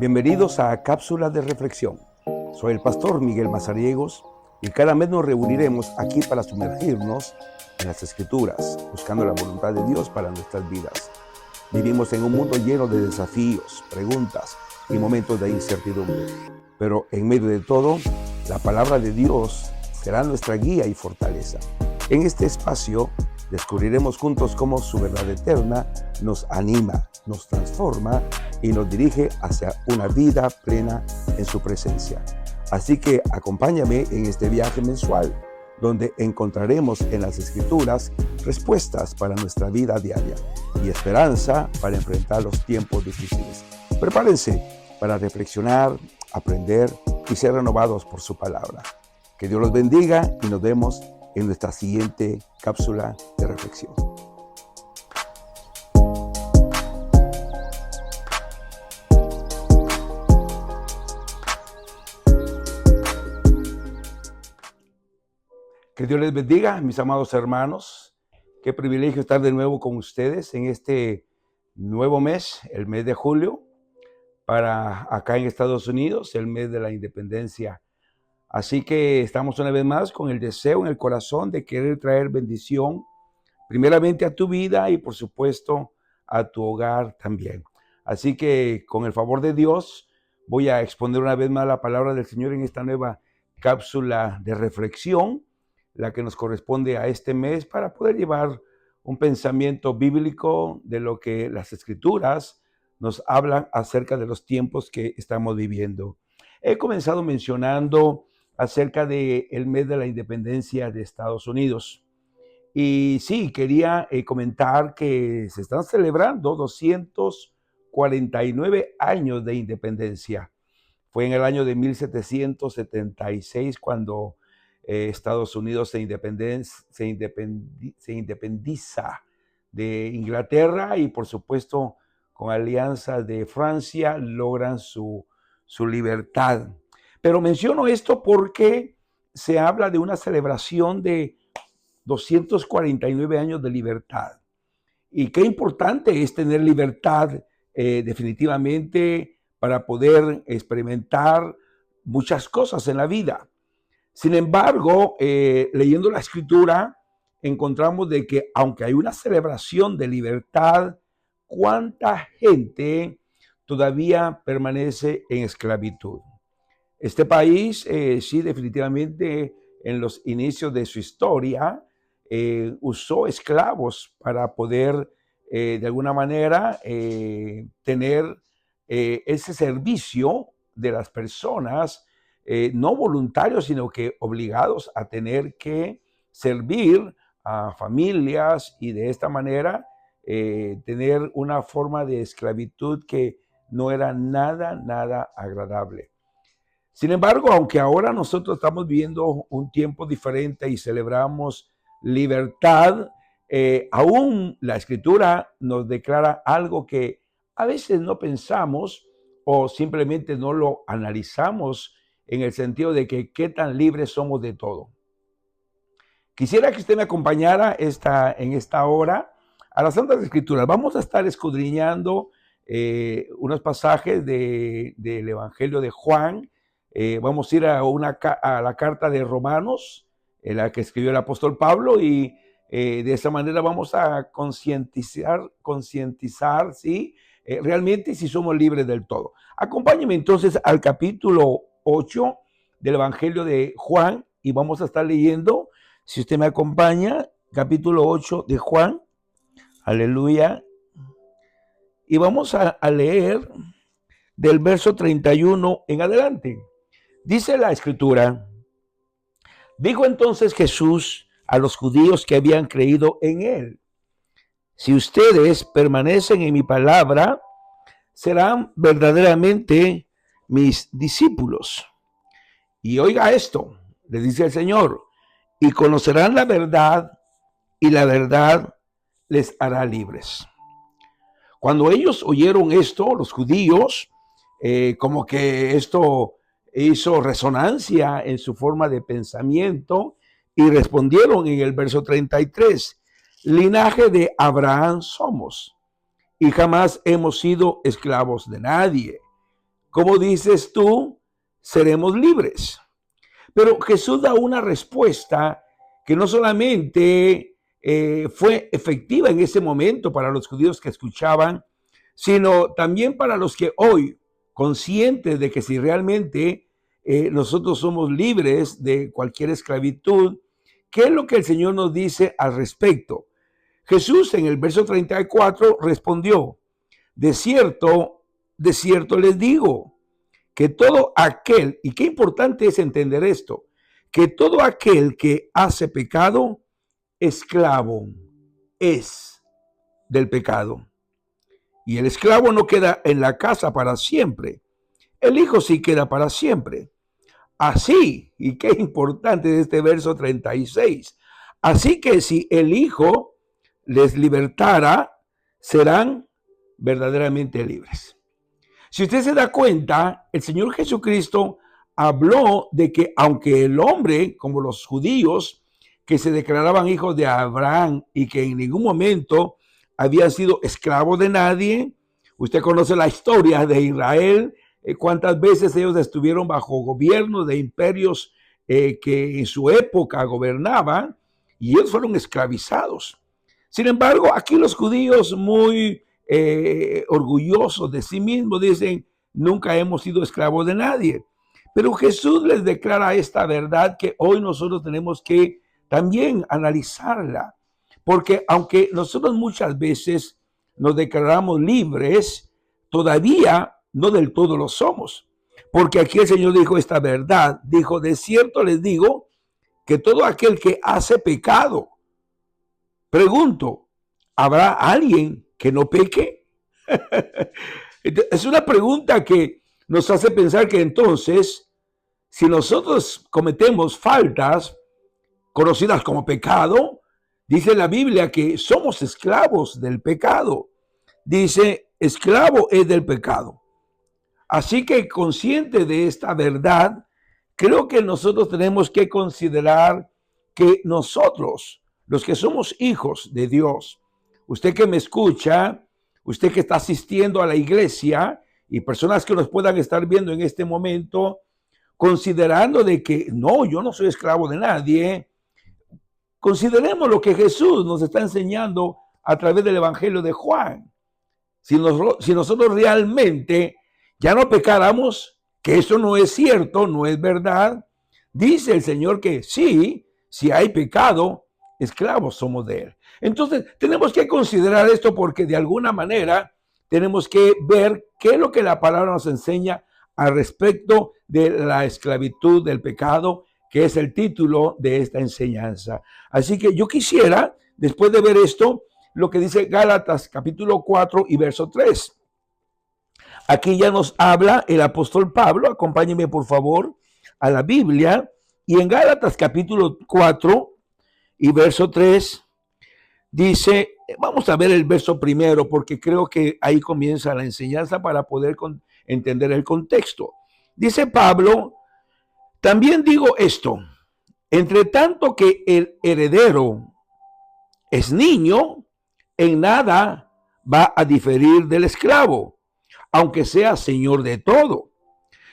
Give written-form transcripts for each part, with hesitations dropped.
Bienvenidos a Cápsulas de Reflexión. Soy el pastor Miguel Mazariegos y cada mes nos reuniremos aquí para sumergirnos en las Escrituras, buscando la voluntad de Dios para nuestras vidas. Vivimos en un mundo lleno de desafíos, preguntas y momentos de incertidumbre. Pero en medio de todo, la palabra de Dios será nuestra guía y fortaleza. En este espacio descubriremos juntos cómo su verdad eterna nos anima, nos transforma y nos dirige hacia una vida plena en su presencia. Así que acompáñame en este viaje mensual, donde encontraremos en las Escrituras respuestas para nuestra vida diaria y esperanza para enfrentar los tiempos difíciles. Prepárense para reflexionar, aprender y ser renovados por su palabra. Que Dios los bendiga y nos vemos en nuestra siguiente cápsula de reflexión. Que Dios les bendiga, mis amados hermanos. Qué privilegio estar de nuevo con ustedes en este nuevo mes, el mes de julio, para acá en Estados Unidos, el mes de la independencia. Así que estamos una vez más con el deseo en el corazón de querer traer bendición, primeramente a tu vida y por supuesto a tu hogar también. Así que con el favor de Dios voy a exponer una vez más la palabra del Señor en esta nueva cápsula de reflexión, la que nos corresponde a este mes, para poder llevar un pensamiento bíblico de lo que las Escrituras nos hablan acerca de los tiempos que estamos viviendo. He comenzado mencionando acerca del mes de la independencia de Estados Unidos. Y sí, quería comentar que se están celebrando 249 años de independencia. Fue en el año de 1776 cuando Estados Unidos se independiza de Inglaterra y por supuesto con alianza de Francia logran su libertad. Pero menciono esto porque se habla de una celebración de 249 años de libertad. Y qué importante es tener libertad definitivamente para poder experimentar muchas cosas en la vida. Sin embargo, leyendo la Escritura, encontramos de que aunque hay una celebración de libertad, ¿cuánta gente todavía permanece en esclavitud? Este país, sí, definitivamente en los inicios de su historia, usó esclavos para poder, de alguna manera, tener ese servicio de las personas, no voluntarios, sino que obligados a tener que servir a familias y de esta manera tener una forma de esclavitud que no era nada agradable. Sin embargo, aunque ahora nosotros estamos viviendo un tiempo diferente y celebramos libertad, aún la Escritura nos declara algo que a veces no pensamos o simplemente no lo analizamos en el sentido de que qué tan libres somos de todo. Quisiera que usted me acompañara en esta hora a las Santas Escrituras. Vamos a estar escudriñando unos pasajes del Evangelio de Juan. Vamos a ir a la carta de Romanos, la que escribió el apóstol Pablo, y de esa manera vamos a concientizar, ¿sí? Realmente si somos libres del todo. Acompáñenme entonces al capítulo 8 del Evangelio de Juan y vamos a estar leyendo, si usted me acompaña, capítulo 8 de Juan, aleluya, y vamos a leer del verso 31 en adelante. Dice la Escritura: dijo entonces Jesús a los judíos que habían creído en él: si ustedes permanecen en mi palabra, serán verdaderamente mis discípulos. Y oiga esto, le dice el Señor, y conocerán la verdad, y la verdad les hará libres. Cuando ellos oyeron esto, los judíos, como que esto hizo resonancia en su forma de pensamiento y respondieron en el verso 33, linaje de Abraham somos y jamás hemos sido esclavos de nadie. ¿cómo dices tú, seremos libres? Pero Jesús da una respuesta que no solamente fue efectiva en ese momento para los judíos que escuchaban, sino también para los que hoy, conscientes de que si realmente nosotros somos libres de cualquier esclavitud, ¿qué es lo que el Señor nos dice al respecto? Jesús en el verso 34 respondió, de cierto les digo, que todo aquel, y qué importante es entender esto, que todo aquel que hace pecado, esclavo es del pecado. Y el esclavo no queda en la casa para siempre, el hijo sí queda para siempre. Así, y qué importante de este verso 36, así que si el hijo les libertara, serán verdaderamente libres. Si usted se da cuenta, el Señor Jesucristo habló de que aunque el hombre, como los judíos, que se declaraban hijos de Abraham y que en ningún momento habían sido esclavos de nadie, usted conoce la historia de Israel, cuántas veces ellos estuvieron bajo gobierno de imperios que en su época gobernaban y ellos fueron esclavizados. Sin embargo, aquí los judíos muy orgullosos de sí mismos dicen, nunca hemos sido esclavos de nadie. Pero Jesús les declara esta verdad que hoy nosotros tenemos que también analizarla. Porque aunque nosotros muchas veces nos declaramos libres, todavía no del todo lo somos. Porque aquí el Señor dijo esta verdad, dijo, de cierto les digo que todo aquel que hace pecado, pregunto, ¿habrá alguien que no peque? Es una pregunta que nos hace pensar que entonces, si nosotros cometemos faltas conocidas como pecado, dice la Biblia que somos esclavos del pecado. Dice, esclavo es del pecado. Así que consciente de esta verdad, creo que nosotros tenemos que considerar que nosotros, los que somos hijos de Dios, usted que me escucha, usted que está asistiendo a la iglesia y personas que nos puedan estar viendo en este momento, considerando de que no, yo no soy esclavo de nadie, consideremos lo que Jesús nos está enseñando a través del Evangelio de Juan. Si nosotros realmente ya no pecáramos, que eso no es cierto, no es verdad, dice el Señor que sí, si hay pecado, esclavos somos de él. Entonces, tenemos que considerar esto porque de alguna manera tenemos que ver qué es lo que la palabra nos enseña al respecto de la esclavitud del pecado, que es el título de esta enseñanza. Así que yo quisiera, después de ver esto, lo que dice Gálatas capítulo 4 y verso 3. Aquí ya nos habla el apóstol Pablo, acompáñenme por favor a la Biblia, y en Gálatas capítulo 4 y verso 3 dice, vamos a ver el verso primero porque creo que ahí comienza la enseñanza para poder entender el contexto. Dice Pablo, también digo esto, entre tanto que el heredero es niño, en nada va a diferir del esclavo, aunque sea señor de todo,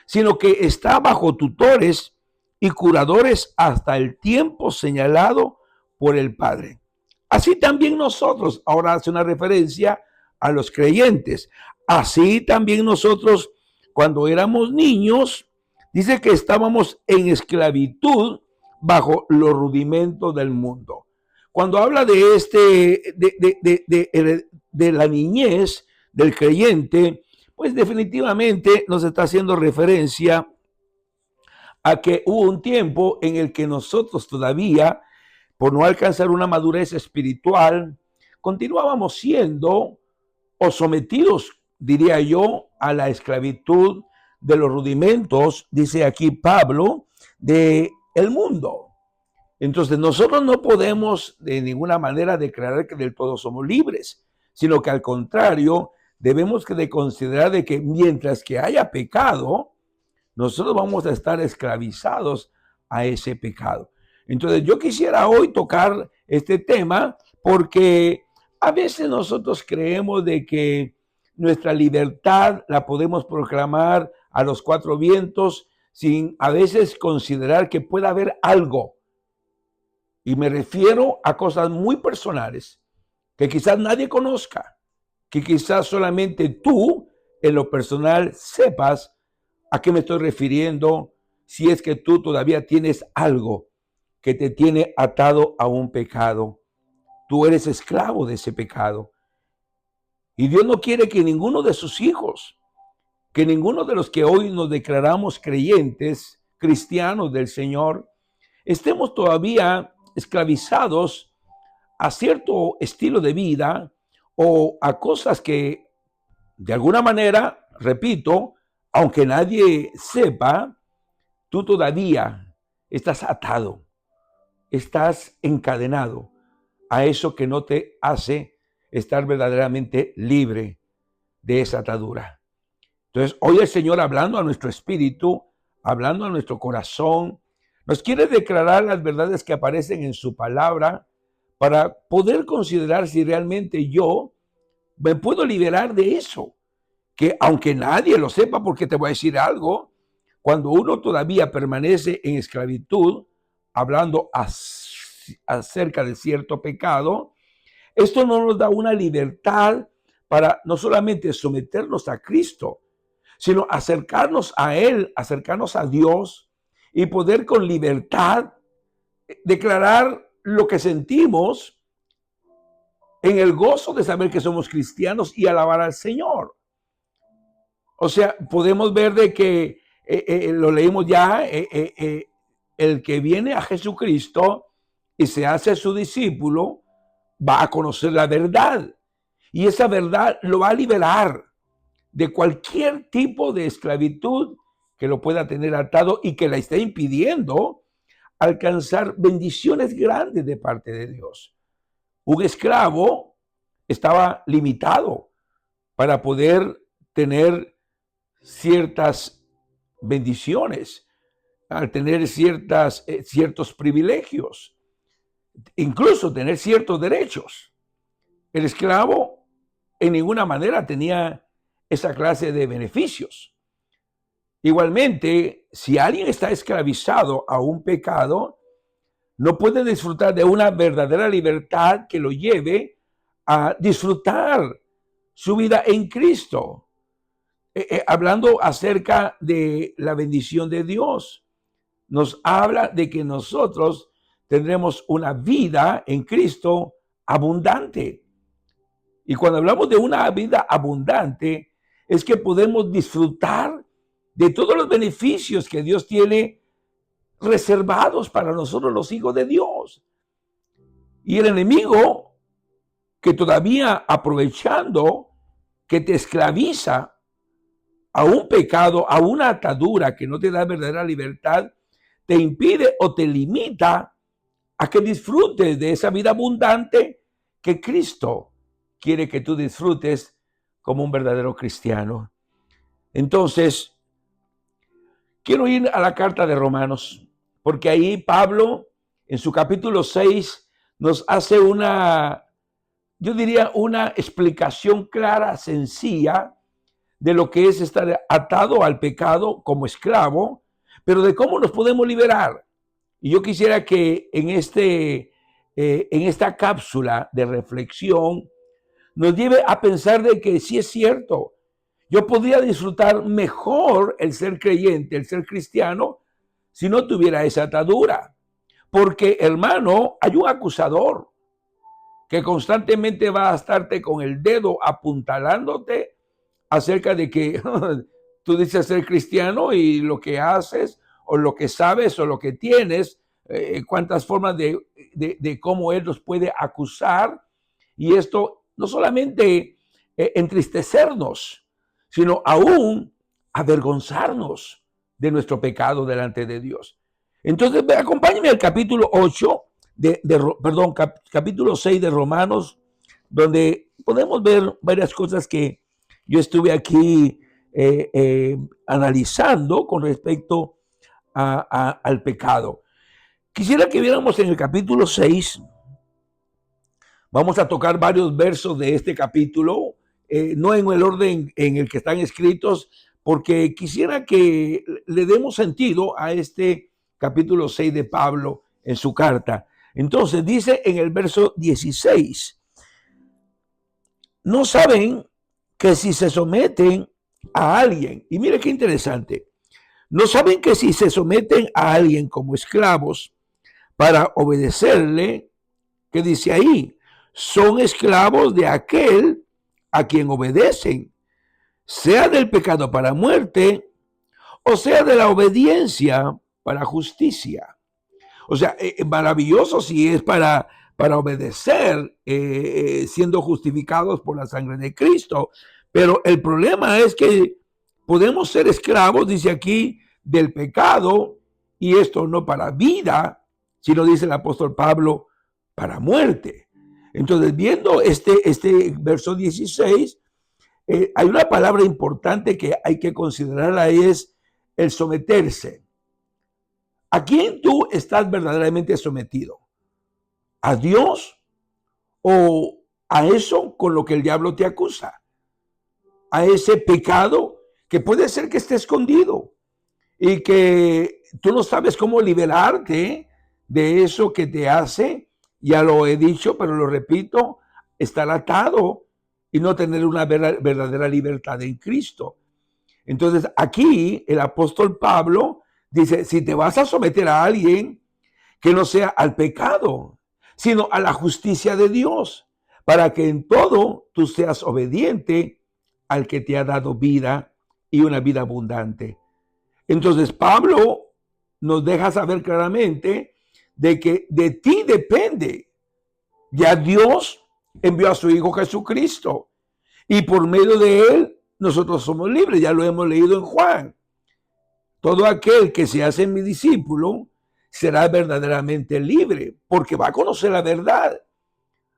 sino que está bajo tutores y curadores hasta el tiempo señalado por el Padre. Así también nosotros, ahora hace una referencia a los creyentes, así también nosotros cuando éramos niños, dice que estábamos en esclavitud bajo los rudimentos del mundo. Cuando habla de de la niñez del creyente, pues definitivamente nos está haciendo referencia a que hubo un tiempo en el que nosotros todavía, por no alcanzar una madurez espiritual, continuábamos siendo o sometidos, diría yo, a la esclavitud de los rudimentos, dice aquí Pablo, de el mundo. Entonces nosotros no podemos de ninguna manera declarar que del todo somos libres, sino que al contrario, debemos de considerar de que mientras que haya pecado, nosotros vamos a estar esclavizados a ese pecado. Entonces yo quisiera hoy tocar este tema porque a veces nosotros creemos de que nuestra libertad la podemos proclamar a los cuatro vientos sin a veces considerar que pueda haber algo. Y me refiero a cosas muy personales que quizás nadie conozca, que quizás solamente tú en lo personal sepas a qué me estoy refiriendo, si es que tú todavía tienes algo que te tiene atado a un pecado. Tú eres esclavo de ese pecado. Y Dios no quiere que ninguno de sus hijos, que ninguno de los que hoy nos declaramos creyentes, cristianos del Señor, estemos todavía esclavizados a cierto estilo de vida o a cosas que de alguna manera, repito, aunque nadie sepa, tú todavía estás atado, estás encadenado a eso que no te hace estar verdaderamente libre de esa atadura. Entonces, hoy el Señor, hablando a nuestro espíritu, hablando a nuestro corazón, nos quiere declarar las verdades que aparecen en su palabra para poder considerar si realmente yo me puedo liberar de eso. Que aunque nadie lo sepa, porque te voy a decir algo, cuando uno todavía permanece en esclavitud, hablando acerca de cierto pecado, esto no nos da una libertad para no solamente someternos a Cristo, sino acercarnos a Él, acercarnos a Dios y poder con libertad declarar lo que sentimos en el gozo de saber que somos cristianos y alabar al Señor. O sea, podemos ver de que, lo leímos ya, el que viene a Jesucristo y se hace su discípulo, va a conocer la verdad. Y esa verdad lo va a liberar de cualquier tipo de esclavitud que lo pueda tener atado y que la esté impidiendo alcanzar bendiciones grandes de parte de Dios. Un esclavo estaba limitado para poder tener ciertas bendiciones, al tener ciertos privilegios, incluso tener ciertos derechos. El esclavo en ninguna manera tenía esa clase de beneficios. Igualmente, si alguien está esclavizado a un pecado, no puede disfrutar de una verdadera libertad que lo lleve a disfrutar su vida en Cristo. Hablando acerca de la bendición de Dios, nos habla de que nosotros tendremos una vida en Cristo abundante. Y cuando hablamos de una vida abundante, es que podemos disfrutar de todos los beneficios que Dios tiene reservados para nosotros los hijos de Dios. Y el enemigo, que todavía aprovechando que te esclaviza a un pecado, a una atadura que no te da verdadera libertad, te impide o te limita a que disfrutes de esa vida abundante que Cristo quiere que tú disfrutes como un verdadero cristiano. Entonces, quiero ir a la carta de Romanos, porque ahí Pablo, en su capítulo 6, nos hace yo diría, una explicación clara, sencilla, de lo que es estar atado al pecado como esclavo, pero de cómo nos podemos liberar. Y yo quisiera que en esta cápsula de reflexión nos lleve a pensar de que sí es cierto, yo podría disfrutar mejor el ser creyente, el ser cristiano, si no tuviera esa atadura. Porque, hermano, hay un acusador que constantemente va a estarte con el dedo apuntalándote acerca de que tú dices ser cristiano y lo que haces o lo que sabes o lo que tienes, cuántas formas de cómo él nos puede acusar. Y esto no solamente entristecernos, sino aún avergonzarnos de nuestro pecado delante de Dios. Entonces, acompáñenme al capítulo 8, capítulo 6 de Romanos, donde podemos ver varias cosas que yo estuve aquí analizando con respecto al pecado. Quisiera que viéramos en el capítulo 6, vamos a tocar varios versos de este capítulo, no en el orden en el que están escritos, porque quisiera que le demos sentido a este capítulo 6 de Pablo en su carta. Entonces dice en el verso 16, no saben que si se someten a alguien, y mire qué interesante, no saben que si se someten a alguien como esclavos para obedecerle, ¿qué dice ahí? Son esclavos de aquel a quien obedecen, sea del pecado para muerte, o sea de la obediencia para justicia. O sea, maravilloso si es para obedecer, siendo justificados por la sangre de Cristo. Pero el problema es que podemos ser esclavos, dice aquí, del pecado, y esto no para vida, sino, dice el apóstol Pablo, para muerte. Entonces, viendo este verso 16, hay una palabra importante que hay que considerarla, es el someterse. ¿A quién tú estás verdaderamente sometido? ¿A Dios o a eso con lo que el diablo te acusa? ¿A ese pecado que puede ser que esté escondido y que tú no sabes cómo liberarte de eso que te hace? Ya lo he dicho, pero lo repito, estar atado y no tener una verdadera libertad en Cristo. Entonces aquí el apóstol Pablo dice, si te vas a someter a alguien, que no sea al pecado, sino a la justicia de Dios, para que en todo tú seas obediente al que te ha dado vida y una vida abundante. Entonces Pablo nos deja saber claramente de que de ti depende. Ya Dios envió a su Hijo Jesucristo y por medio de él nosotros somos libres. Ya lo hemos leído en Juan. Todo aquel que se hace mi discípulo será verdaderamente libre, porque va a conocer la verdad.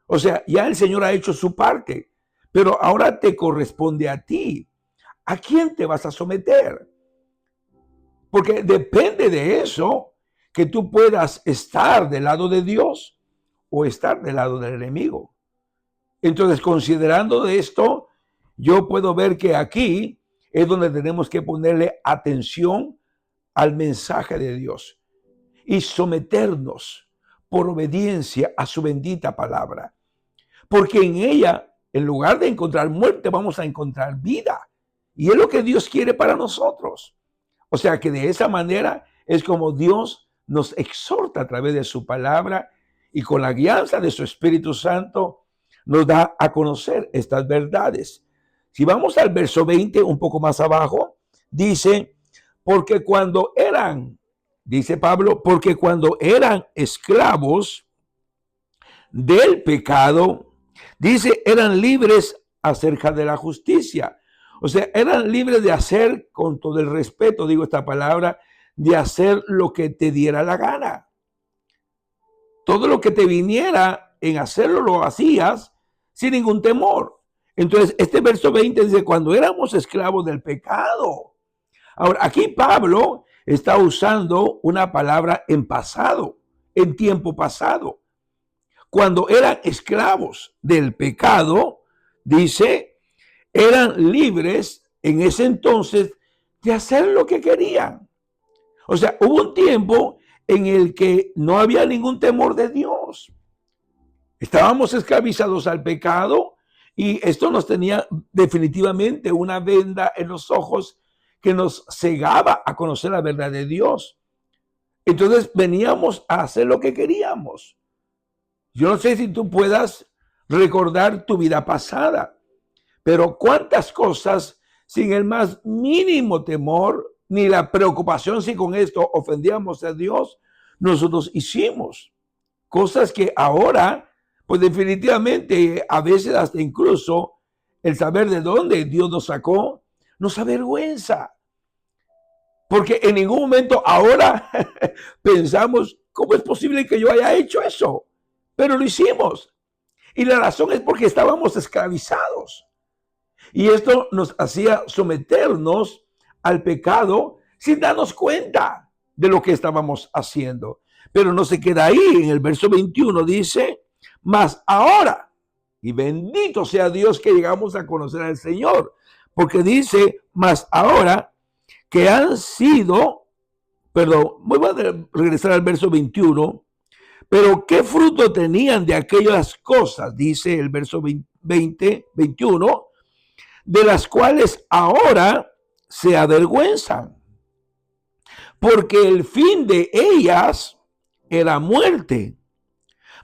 O sea, ya el Señor ha hecho su parte, pero ahora te corresponde a ti. ¿A quién te vas a someter? Porque depende de eso que tú puedas estar del lado de Dios o estar del lado del enemigo. Entonces, considerando de esto, yo puedo ver que aquí es donde tenemos que ponerle atención al mensaje de Dios y someternos por obediencia a su bendita palabra. Porque en ella, en lugar de encontrar muerte, vamos a encontrar vida. Y es lo que Dios quiere para nosotros. O sea que de esa manera es como Dios nos exhorta a través de su palabra y con la guianza de su Espíritu Santo nos da a conocer estas verdades. Si vamos al verso 20, un poco más abajo, dice, porque cuando eran, dice Pablo, porque cuando eran esclavos del pecado, dice, eran libres acerca de la justicia. O sea, eran libres de hacer, con todo el respeto, digo esta palabra, de hacer lo que te diera la gana. Todo lo que te viniera en hacerlo, lo hacías sin ningún temor. Entonces, este verso 20 dice, cuando éramos esclavos del pecado. Ahora, aquí Pablo está usando una palabra en pasado, en tiempo pasado. Cuando eran esclavos del pecado, dice, eran libres en ese entonces de hacer lo que querían. O sea, hubo un tiempo en el que no había ningún temor de Dios. Estábamos esclavizados al pecado y esto nos tenía definitivamente una venda en los ojos que nos cegaba a conocer la verdad de Dios. Entonces veníamos a hacer lo que queríamos. Yo no sé si tú puedas recordar tu vida pasada, pero cuántas cosas sin el más mínimo temor ni la preocupación si con esto ofendíamos a Dios, nosotros hicimos. Cosas que ahora, pues definitivamente, a veces hasta incluso el saber de dónde Dios nos sacó, nos avergüenza. Porque en ningún momento ahora pensamos, ¿cómo es posible que yo haya hecho eso? Pero lo hicimos. Y la razón es porque estábamos esclavizados. Y esto nos hacía someternos al pecado sin darnos cuenta de lo que estábamos haciendo. Pero no se queda ahí. En el verso 21 dice, mas ahora, Y bendito sea Dios que llegamos a conocer al Señor. Porque dice, mas ahora que han sido, perdón, voy a regresar al verso 21, pero ¿qué fruto tenían de aquellas cosas? Dice el verso 21, de las cuales ahora se avergüenzan, porque el fin de ellas era muerte.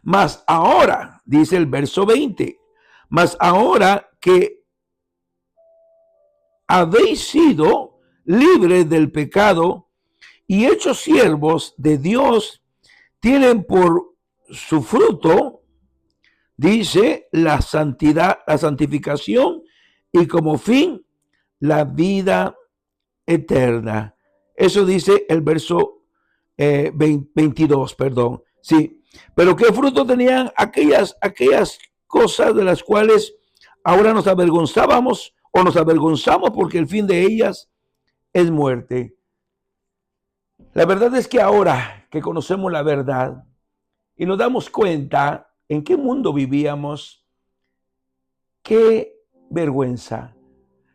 Mas ahora, dice el verso 20, mas ahora que habéis sido libres del pecado y hechos siervos de Dios, tienen por su fruto, dice, la santidad, la santificación y como fin la vida eterna. Eso dice el verso 22, perdón. Sí, pero ¿qué fruto tenían aquellas cosas de las cuales ahora nos avergonzábamos o nos avergonzamos porque el fin de ellas es muerte? La verdad es que ahora que conocemos la verdad y nos damos cuenta en qué mundo vivíamos, qué vergüenza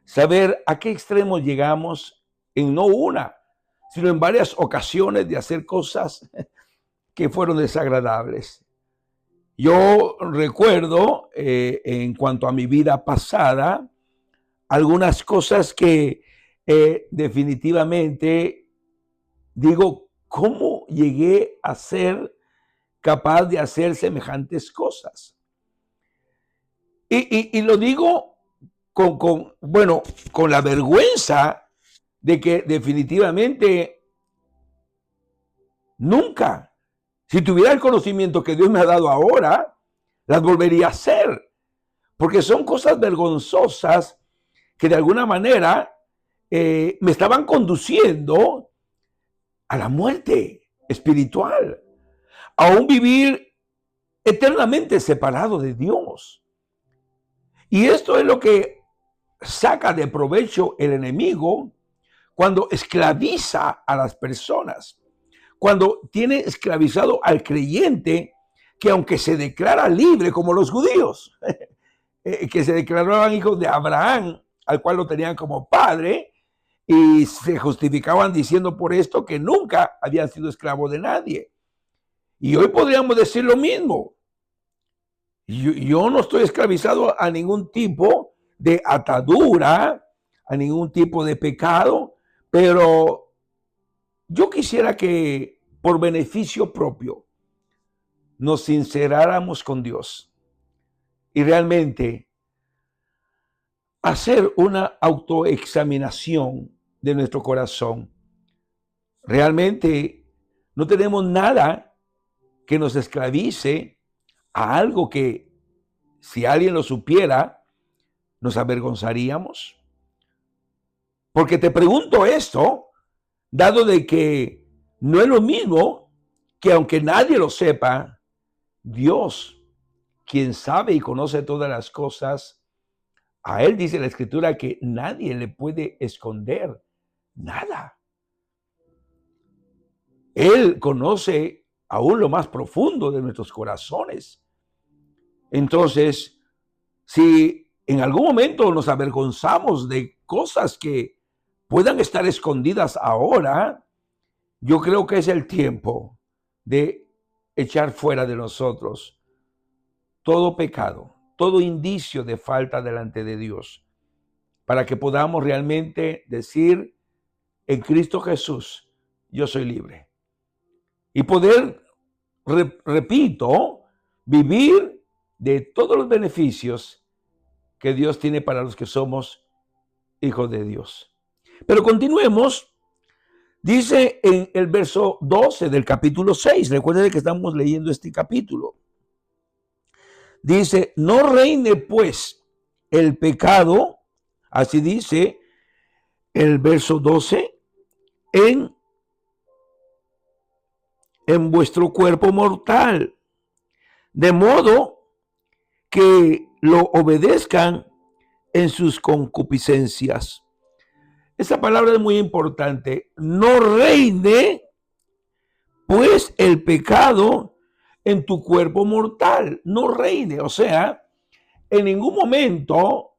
saber a qué extremo llegamos en no una, sino en varias ocasiones de hacer cosas que fueron desagradables. Yo recuerdo, en cuanto a mi vida pasada, algunas cosas que definitivamente digo, ¿cómo llegué a ser capaz de hacer semejantes cosas? Y lo digo con la vergüenza de que definitivamente nunca, si tuviera el conocimiento que Dios me ha dado ahora, las volvería a hacer, porque son cosas vergonzosas que de alguna manera me estaban conduciendo a la muerte espiritual, a un vivir eternamente separado de Dios. Y esto es lo que saca de provecho el enemigo cuando esclaviza a las personas, cuando tiene esclavizado al creyente que aunque se declara libre como los judíos, que se declaraban hijos de Abraham, al cual lo tenían como padre, y se justificaban diciendo por esto que nunca habían sido esclavos de nadie. Y hoy podríamos decir lo mismo. Yo no estoy esclavizado a ningún tipo de atadura, a ningún tipo de pecado, pero yo quisiera que por beneficio propio nos sinceráramos con Dios y realmente hacer una autoexaminación de nuestro corazón. Realmente no tenemos nada que nos esclavice a algo que, si alguien lo supiera, nos avergonzaríamos. Porque te pregunto esto, dado de que no es lo mismo que aunque nadie lo sepa, Dios, quien sabe y conoce todas las cosas, a Él dice la Escritura que nadie le puede esconder nada. Él conoce aún lo más profundo de nuestros corazones. Entonces, si en algún momento nos avergonzamos de cosas que puedan estar escondidas ahora, yo creo que es el tiempo de echar fuera de nosotros todo pecado, todo indicio de falta delante de Dios, para que podamos realmente decir en Cristo Jesús, yo soy libre. Y poder, repito, vivir de todos los beneficios que Dios tiene para los que somos hijos de Dios. Pero continuemos. Dice en el verso 12 del capítulo 6, recuerden que estamos leyendo este capítulo. Dice, no reine pues el pecado, así dice el verso 12, en vuestro cuerpo mortal, de modo que lo obedezcan en sus concupiscencias. Esa palabra es muy importante. No reine pues el pecado en tu cuerpo mortal. No reine. O sea, en ningún momento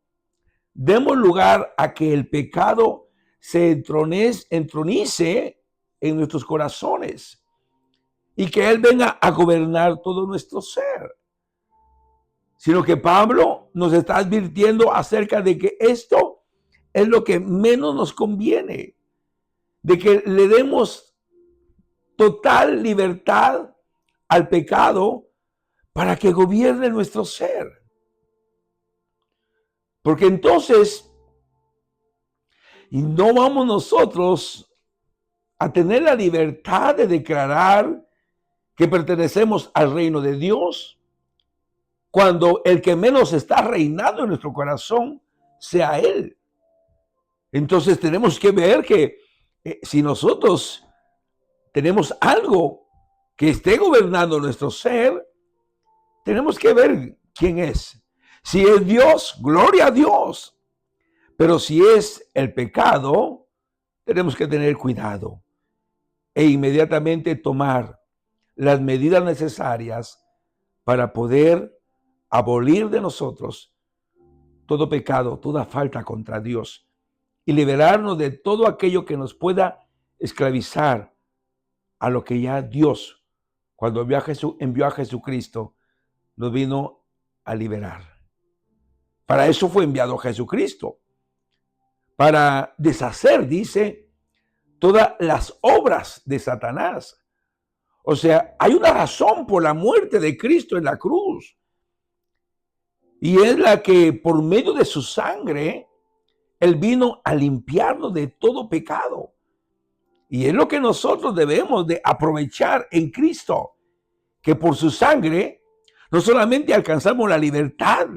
demos lugar a que el pecado se entronice en nuestros corazones y que Él venga a gobernar todo nuestro ser. Sino que Pablo nos está advirtiendo acerca de que esto es lo que menos nos conviene, de que le demos total libertad al pecado para que gobierne nuestro ser. Porque entonces no vamos nosotros a tener la libertad de declarar que pertenecemos al reino de Dios cuando el que menos está reinando en nuestro corazón sea Él. Entonces tenemos que ver que si nosotros tenemos algo que esté gobernando nuestro ser, tenemos que ver quién es. Si es Dios, gloria a Dios. Pero si es el pecado, tenemos que tener cuidado e inmediatamente tomar las medidas necesarias para poder abolir de nosotros todo pecado, toda falta contra Dios y liberarnos de todo aquello que nos pueda esclavizar a lo que ya Dios, cuando envió a Jesucristo, nos vino a liberar. Para eso fue enviado Jesucristo, para deshacer, dice, todas las obras de Satanás. O sea, hay una razón por la muerte de Cristo en la cruz. Y es la que por medio de su sangre, Él vino a limpiarnos de todo pecado. Y es lo que nosotros debemos de aprovechar en Cristo, que por su sangre no solamente alcanzamos la libertad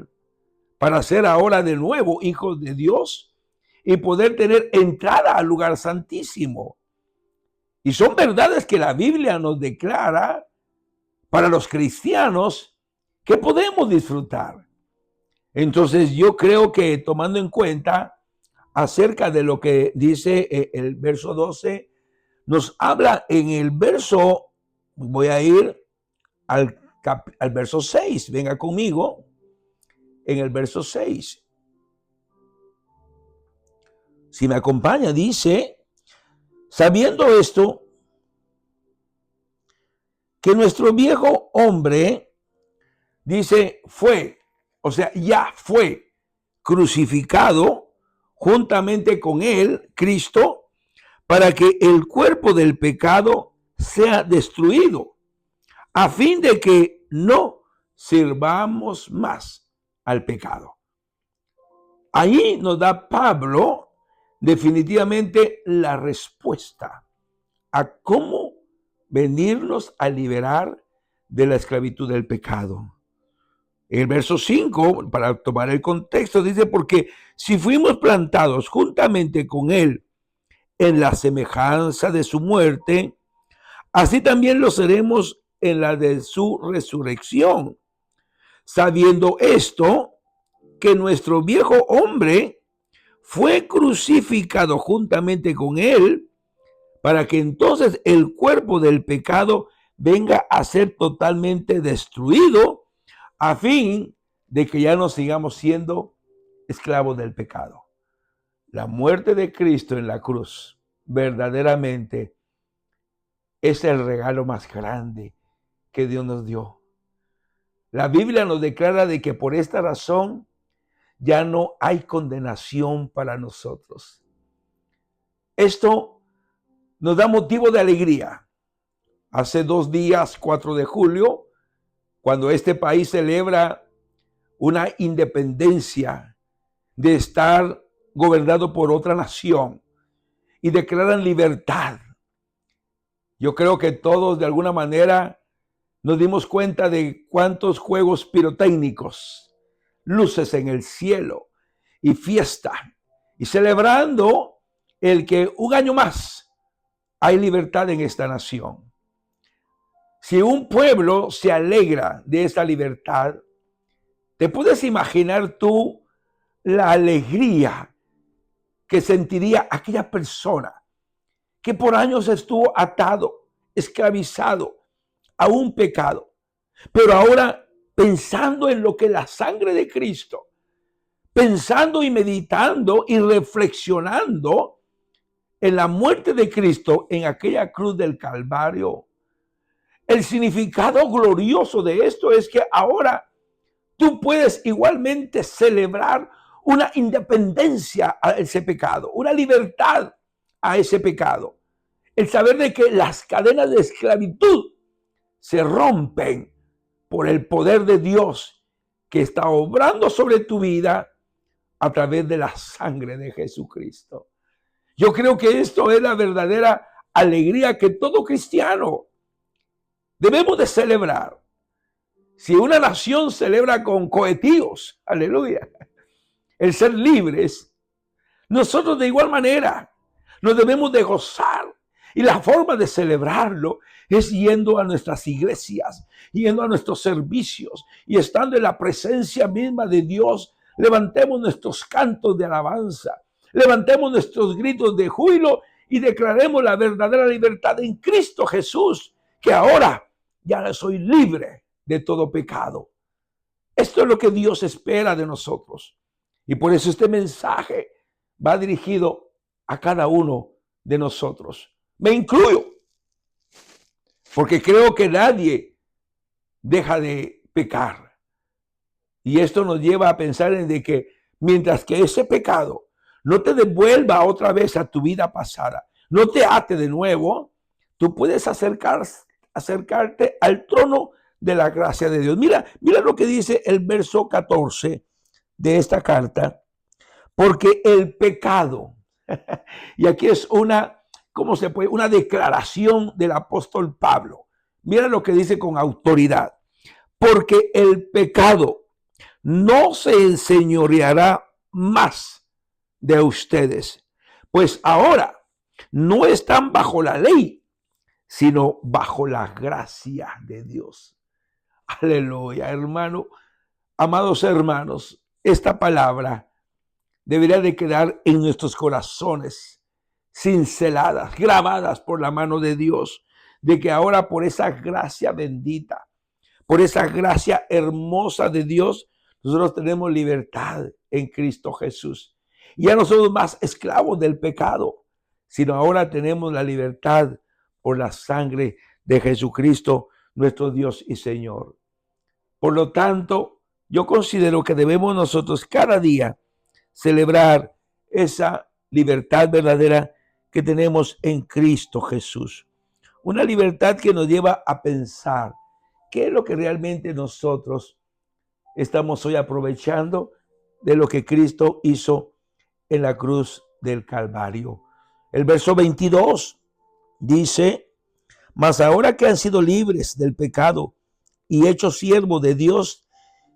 para ser ahora de nuevo hijos de Dios y poder tener entrada al lugar santísimo. Y son verdades que la Biblia nos declara para los cristianos que podemos disfrutar. Entonces yo creo que tomando en cuenta acerca de lo que dice el verso 12, nos habla en el verso, voy a ir al verso 6, venga conmigo, en el verso 6. Si me acompaña, dice, sabiendo esto, que nuestro viejo hombre, dice, ya fue crucificado juntamente con él, Cristo, para que el cuerpo del pecado sea destruido, a fin de que no sirvamos más al pecado. Ahí nos da Pablo definitivamente la respuesta a cómo venirnos a liberar de la esclavitud del pecado. El verso 5, para tomar el contexto, dice, porque si fuimos plantados juntamente con él en la semejanza de su muerte, así también lo seremos en la de su resurrección, sabiendo esto, que nuestro viejo hombre fue crucificado juntamente con él, para que entonces el cuerpo del pecado venga a ser totalmente destruido, a fin de que ya no sigamos siendo esclavos del pecado. La muerte de Cristo en la cruz verdaderamente es el regalo más grande que Dios nos dio. La Biblia nos declara de que por esta razón ya no hay condenación para nosotros. Esto nos da motivo de alegría. Hace 2 días, 4 de julio, cuando este país celebra una independencia de estar gobernado por otra nación y declaran libertad, yo creo que todos de alguna manera nos dimos cuenta de cuántos juegos pirotécnicos, luces en el cielo y fiesta, y celebrando el que un año más hay libertad en esta nación. Si un pueblo se alegra de esta libertad, ¿te puedes imaginar tú la alegría que sentiría aquella persona que por años estuvo atado, esclavizado a un pecado, pero ahora pensando en lo que la sangre de Cristo, pensando y meditando y reflexionando en la muerte de Cristo en aquella cruz del Calvario. El significado glorioso de esto es que ahora tú puedes igualmente celebrar una independencia a ese pecado, una libertad a ese pecado. El saber de que las cadenas de esclavitud se rompen por el poder de Dios que está obrando sobre tu vida a través de la sangre de Jesucristo. Yo creo que esto es la verdadera alegría que todo cristiano debemos de celebrar. Si una nación celebra con cohetíos, aleluya, el ser libres, nosotros de igual manera nos debemos de gozar. Y la forma de celebrarlo es yendo a nuestras iglesias, yendo a nuestros servicios y estando en la presencia misma de Dios. Levantemos nuestros cantos de alabanza, levantemos nuestros gritos de júbilo y declaremos la verdadera libertad en Cristo Jesús, que ahora ya soy libre de todo pecado. Esto es lo que Dios espera de nosotros. Y por eso este mensaje va dirigido a cada uno de nosotros. Me incluyo, porque creo que nadie deja de pecar. Y esto nos lleva a pensar en de que mientras que ese pecado no te devuelva otra vez a tu vida pasada, no te ate de nuevo, tú puedes acercarte al trono de la gracia de Dios. Mira lo que dice el verso 14 de esta carta, porque el pecado, y aquí es una declaración del apóstol Pablo. Mira lo que dice con autoridad, porque el pecado no se enseñoreará más de ustedes, pues ahora no están bajo la ley, sino bajo la gracia de Dios. Aleluya, hermano. Amados hermanos, esta palabra debería de quedar en nuestros corazones, cinceladas, grabadas por la mano de Dios, de que ahora por esa gracia bendita, por esa gracia hermosa de Dios, nosotros tenemos libertad en Cristo Jesús. Y ya no somos más esclavos del pecado, sino ahora tenemos la libertad por la sangre de Jesucristo, nuestro Dios y Señor. Por lo tanto, yo considero que debemos nosotros cada día celebrar esa libertad verdadera que tenemos en Cristo Jesús. Una libertad que nos lleva a pensar qué es lo que realmente nosotros estamos hoy aprovechando de lo que Cristo hizo en la cruz del Calvario. El verso 22 dice: mas ahora que han sido libres del pecado y hechos siervos de Dios,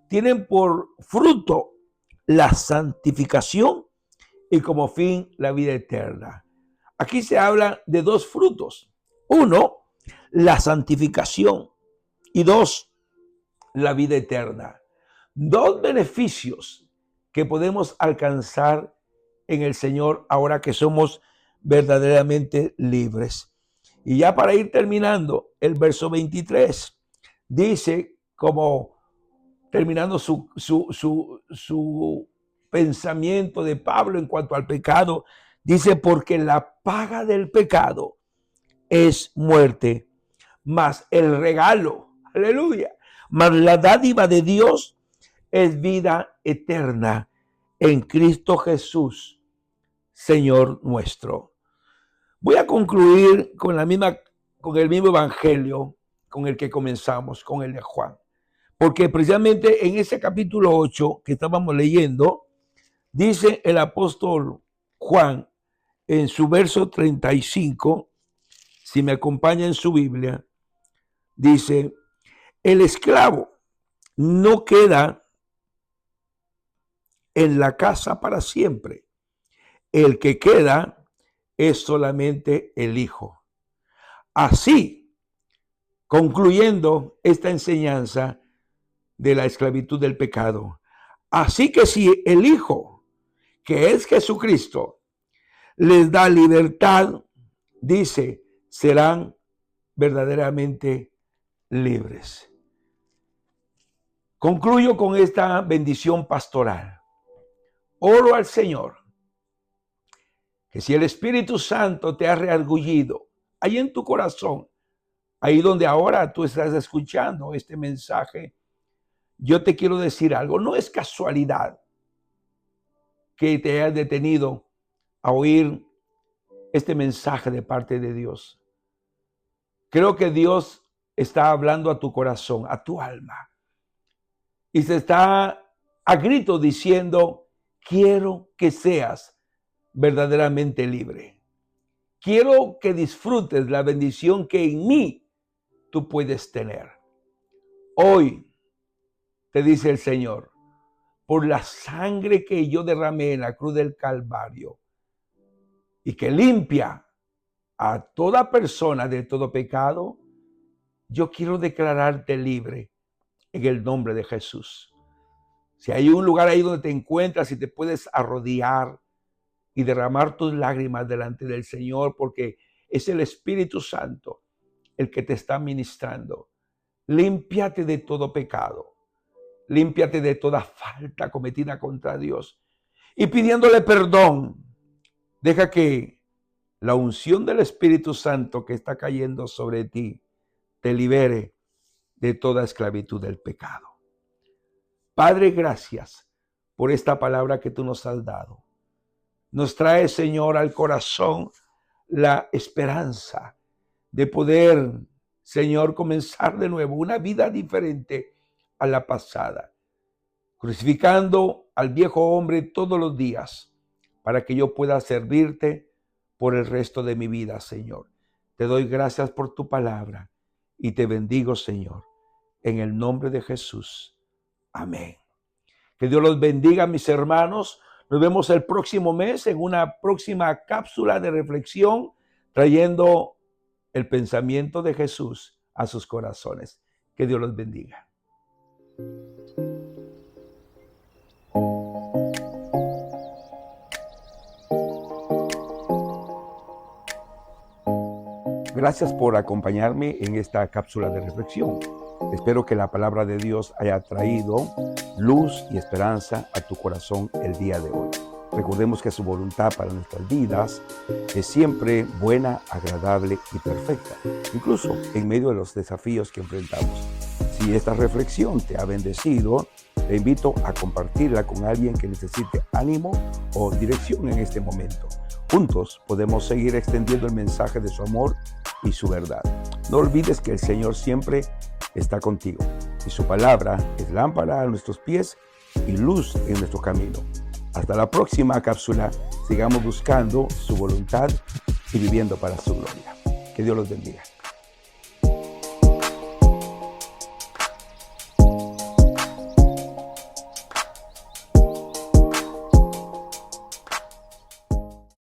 tienen por fruto la santificación y como fin la vida eterna. Aquí se habla de dos frutos. Uno, la santificación, y dos, la vida eterna. Dos beneficios que podemos alcanzar en el Señor ahora que somos verdaderamente libres. Y ya para ir terminando, el verso 23 dice, como terminando su pensamiento de Pablo en cuanto al pecado, dice: porque la paga del pecado es muerte, mas el regalo, aleluya, mas la dádiva de Dios es vida eterna en Cristo Jesús, Señor nuestro. Voy a concluir con el mismo evangelio con el que comenzamos, con el de Juan. Porque precisamente en ese capítulo 8 que estábamos leyendo, dice el apóstol Juan en su verso 35, si me acompaña en su Biblia, dice: el esclavo no queda en la casa para siempre. El que queda es solamente el Hijo. Así, concluyendo esta enseñanza de la esclavitud del pecado, así que si el Hijo, que es Jesucristo, les da libertad, dice, serán verdaderamente libres. Concluyo con esta bendición pastoral. Oro al Señor que si el Espíritu Santo te ha reargullido ahí en tu corazón, ahí donde ahora tú estás escuchando este mensaje, yo te quiero decir algo. No es casualidad que te hayas detenido a oír este mensaje de parte de Dios. Creo que Dios está hablando a tu corazón, a tu alma. Y se está a gritos diciendo, quiero que seas verdaderamente libre. Quiero que disfrutes la bendición que en mí tú puedes tener. Hoy te dice el Señor, por la sangre que yo derramé en la cruz del Calvario y que limpia a toda persona de todo pecado, yo quiero declararte libre en el nombre de Jesús. Si hay un lugar ahí donde te encuentras y te puedes arrodillar y derramar tus lágrimas delante del Señor, porque es el Espíritu Santo el que te está ministrando. Límpiate de todo pecado. Límpiate de toda falta cometida contra Dios. Y pidiéndole perdón, deja que la unción del Espíritu Santo que está cayendo sobre ti te libere de toda esclavitud del pecado. Padre, gracias por esta palabra que tú nos has dado. Nos trae, Señor, al corazón la esperanza de poder, Señor, comenzar de nuevo una vida diferente a la pasada, crucificando al viejo hombre todos los días para que yo pueda servirte por el resto de mi vida, Señor. Te doy gracias por tu palabra y te bendigo, Señor, en el nombre de Jesús. Amén. Que Dios los bendiga, mis hermanos. Nos vemos el próximo mes en una próxima cápsula de reflexión, trayendo el pensamiento de Jesús a sus corazones. Que Dios los bendiga. Gracias por acompañarme en esta cápsula de reflexión. Espero que la palabra de Dios haya traído luz y esperanza a tu corazón el día de hoy. Recordemos que su voluntad para nuestras vidas es siempre buena, agradable y perfecta, incluso en medio de los desafíos que enfrentamos. Si esta reflexión te ha bendecido, te invito a compartirla con alguien que necesite ánimo o dirección en este momento. Juntos podemos seguir extendiendo el mensaje de su amor y su verdad. No olvides que el Señor siempre está contigo y su palabra es lámpara a nuestros pies y luz en nuestro camino. Hasta la próxima cápsula. Sigamos buscando su voluntad y viviendo para su gloria. Que Dios los bendiga.